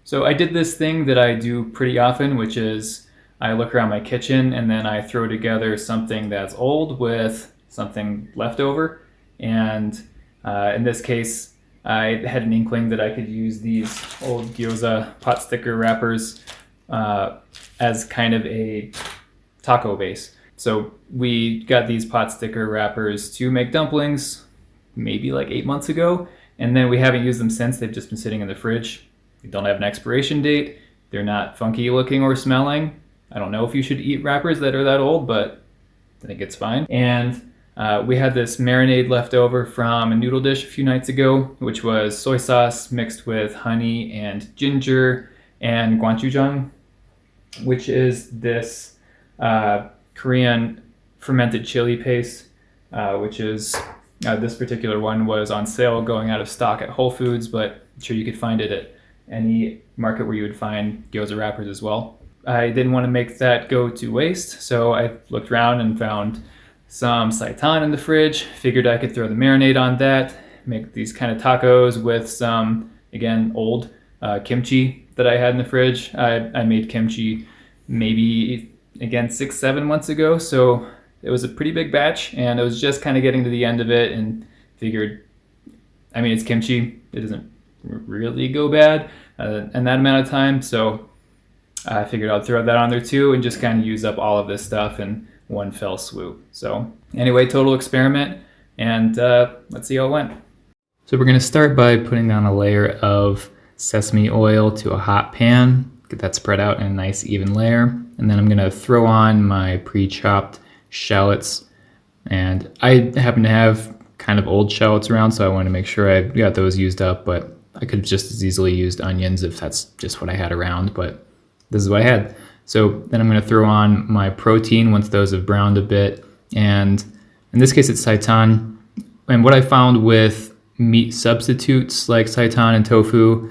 So I did this thing that I do pretty often, which is I look around my kitchen and then I throw together something that's old with something left over. And in this case, I had an inkling that I could use these old gyoza pot sticker wrappers as kind of a taco base. So we got these pot sticker wrappers to make dumplings maybe like 8 months ago, and then we haven't used them since. They've just been sitting in the fridge. They don't have an expiration date. They're not funky looking or smelling. I don't know if you should eat wrappers that are that old, but I think it's fine. And we had this marinade left over from a noodle dish a few nights ago, which was soy sauce mixed with honey and ginger and gochujang, which is this Korean fermented chili paste, which is this particular one was on sale, going out of stock at Whole Foods, but I'm sure you could find it at any market where you would find gyoza wrappers as well. I didn't want to make that go to waste, so I looked around and found some seitan in the fridge. Figured I could throw the marinade on that, make these kind of tacos with some, again, old kimchi that I had in the fridge. I made kimchi maybe, again, 6-7 months ago, so it was a pretty big batch, and I was just kind of getting to the end of it and figured, I mean, it's kimchi. It doesn't really go bad in that amount of time, so I figured I'd throw that on there too and just kind of use up all of this stuff in one fell swoop. So anyway, total experiment, and let's see how it went. So we're going to start by putting down a layer of sesame oil to a hot pan, get that spread out in a nice even layer, and then I'm going to throw on my pre-chopped shallots. And I happen to have kind of old shallots around, so I want to make sure I got those used up, but I could have just as easily used onions if that's just what I had around, but this is what I had. So then I'm going to throw on my protein once those have browned a bit, and in this case it's seitan. And what I found with meat substitutes like seitan and tofu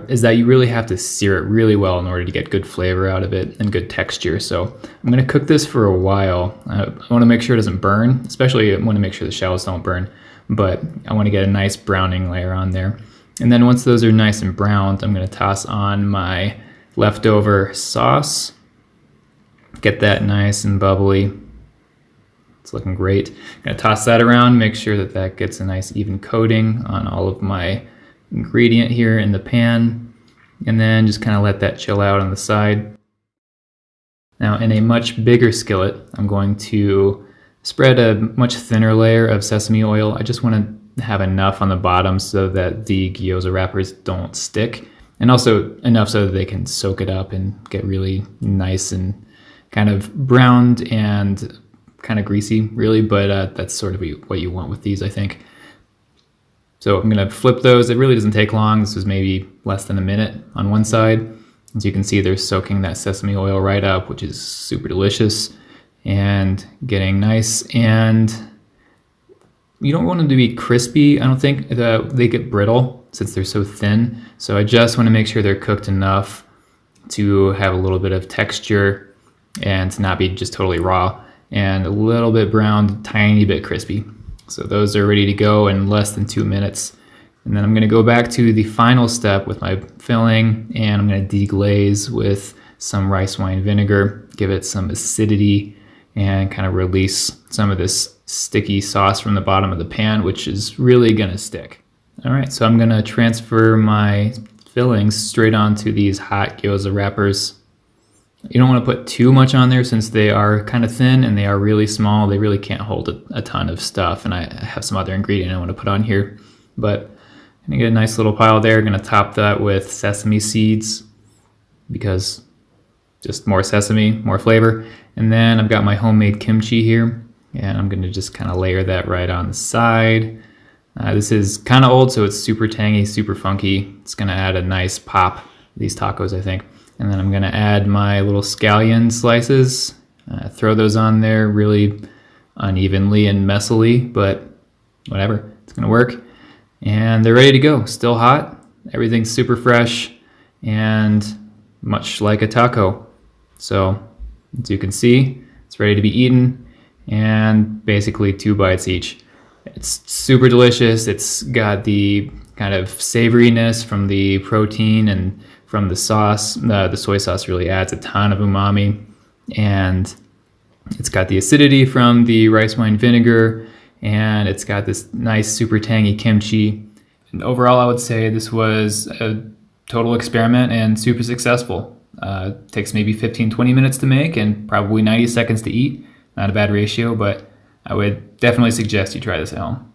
is that you really have to sear it really well in order to get good flavor out of it and good texture. So I'm going to cook this for a while. I want to make sure it doesn't burn, especially I want to make sure the shallots don't burn, but I want to get a nice browning layer on there. And then once those are nice and browned, I'm going to toss on my leftover sauce, get that nice and bubbly. It's looking great. I'm going to toss that around, make sure that that gets a nice even coating on all of my ingredient here in the pan, and then just kind of let that chill out on the side. Now in a much bigger skillet, I'm going to spread a much thinner layer of sesame oil. I just want to have enough on the bottom so that the gyoza wrappers don't stick, and also enough so that they can soak it up and get really nice and kind of browned and kind of greasy, really, but that's sort of what you want with these, I think. So I'm going to flip those. It really doesn't take long. This was maybe less than a minute on one side. As you can see, they're soaking that sesame oil right up, which is super delicious and getting nice. And you don't want them to be crispy. I don't think they get brittle since they're so thin. So I just want to make sure they're cooked enough to have a little bit of texture and to not be just totally raw, and a little bit browned, tiny bit crispy. So those are ready to go in less than 2 minutes. And then I'm going to go back to the final step with my filling, and I'm going to deglaze with some rice wine vinegar, give it some acidity, and kind of release some of this sticky sauce from the bottom of the pan, which is really going to stick. All right, so I'm going to transfer my fillings straight onto these hot gyoza wrappers. You don't want to put too much on there since they are kind of thin and they are really small. They really can't hold a ton of stuff, and I have some other ingredient I want to put on here. But I'm going to get a nice little pile there. I'm going to top that with sesame seeds because just more sesame, more flavor. And then I've got my homemade kimchi here, and I'm going to just kind of layer that right on the side. This is kind of old, so it's super tangy, super funky. It's going to add a nice pop to these tacos, I think. And then I'm going to add my little scallion slices, throw those on there really unevenly and messily, but whatever, it's going to work. And they're ready to go. Still hot, everything's super fresh, and much like a taco. So as you can see, it's ready to be eaten, and basically 2 bites each. It's super delicious. It's got the kind of savoriness from the protein and from the sauce. The soy sauce really adds a ton of umami, and it's got the acidity from the rice wine vinegar, and it's got this nice super tangy kimchi. And overall, I would say this was a total experiment and super successful. Takes maybe 15-20 minutes to make and probably 90 seconds to eat. Not a bad ratio, but I would definitely suggest you try this at home.